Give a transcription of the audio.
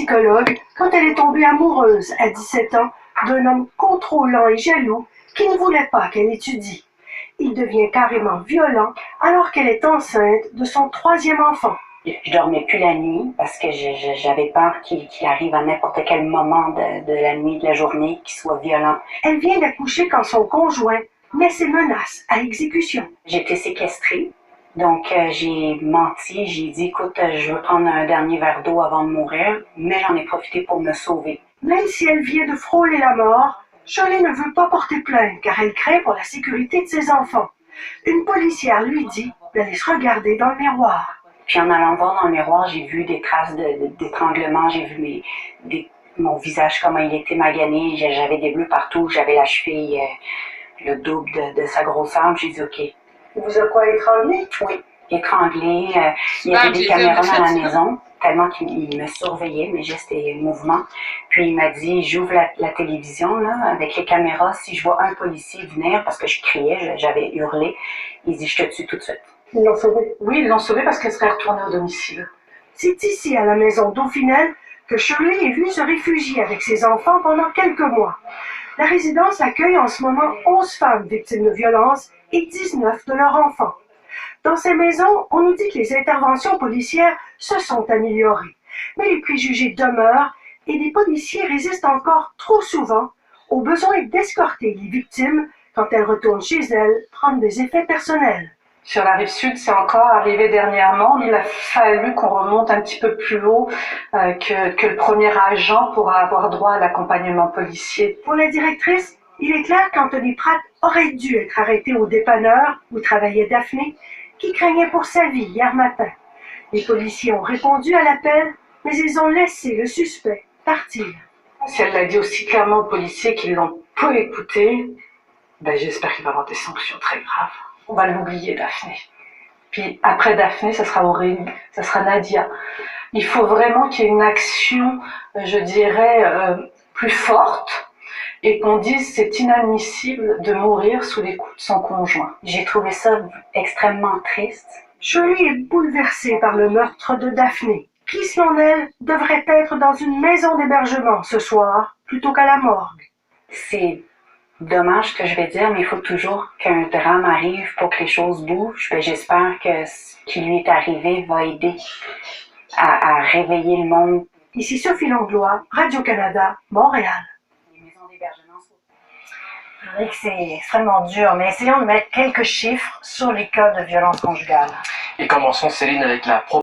psychologue quand elle est tombée amoureuse à 17 ans d'un homme contrôlant et jaloux qui ne voulait pas qu'elle étudie. Il devient carrément violent alors qu'elle est enceinte de son 3e enfant. Je dormais plus la nuit parce que j'avais peur qu'il arrive à n'importe quel moment de la nuit, de la journée, qu'il soit violent. Elle vient d'accoucher quand son conjoint met ses menaces à exécution. J'ai été séquestrée, donc j'ai menti, j'ai dit écoute, je veux prendre un dernier verre d'eau avant de mourir, mais j'en ai profité pour me sauver. Même si elle vient de frôler la mort, Shirley ne veut pas porter plainte car elle craint pour la sécurité de ses enfants. Une policière lui dit d'aller se regarder dans le miroir. Puis en allant voir dans le miroir, j'ai vu des traces d'étranglement, j'ai vu mon visage, comment il était magané, j'avais des bleus partout, j'avais la cheville le double de sa grosseur. J'ai dit OK. Il vous a quoi, étranglé? Oui, étranglé. Il y avait des caméras dans la maison, tellement qu'il me surveillait, mes gestes et mouvements. Puis il m'a dit, j'ouvre la télévision là, avec les caméras, si je vois un policier venir, parce que je criais, j'avais hurlé, il dit, je te tue tout de suite. Ils l'ont sauvé? Oui, ils l'ont sauvée parce qu'elle serait retournée au domicile. C'est ici, à la maison Dauphinelle, que Shirley est venue se réfugier avec ses enfants pendant quelques mois. La résidence accueille en ce moment 11 femmes victimes de violences et 19 de leurs enfants. Dans ces maisons, on nous dit que les interventions policières se sont améliorées, mais les préjugés demeurent et des policiers résistent encore trop souvent au besoin d'escorter les victimes quand elles retournent chez elles prendre des effets personnels. Sur la rive sud, c'est encore arrivé dernièrement. Il a fallu qu'on remonte un petit peu plus haut que le premier agent pour avoir droit à l'accompagnement policier. Pour la directrice, il est clair qu'Anthony Pratt aurait dû être arrêté au dépanneur où travaillait Daphné, qui craignait pour sa vie hier matin. Les policiers ont répondu à l'appel, mais ils ont laissé le suspect partir. Si elle l'a dit aussi clairement aux policiers qu'ils l'ont peu écouté, j'espère qu'il va y avoir des sanctions très graves. On va l'oublier, Daphné. Puis après Daphné, ça sera Aurélie, ça sera Nadia. Il faut vraiment qu'il y ait une action, je dirais, plus forte et qu'on dise c'est inadmissible de mourir sous les coups de son conjoint. J'ai trouvé ça extrêmement triste. Shirley est bouleversée par le meurtre de Daphné, qui, selon elle, devrait être dans une maison d'hébergement ce soir, plutôt qu'à la morgue. C'est dommage ce que je vais dire, mais il faut toujours qu'un drame arrive pour que les choses bougent. J'espère que ce qui lui est arrivé va aider à réveiller le monde. Ici Sophie Langlois, Radio-Canada, Montréal. Les maisons d'hébergement. Je dirais que c'est extrêmement dur, mais essayons de mettre quelques chiffres sur les cas de violence conjugale. Et commençons, Céline, avec la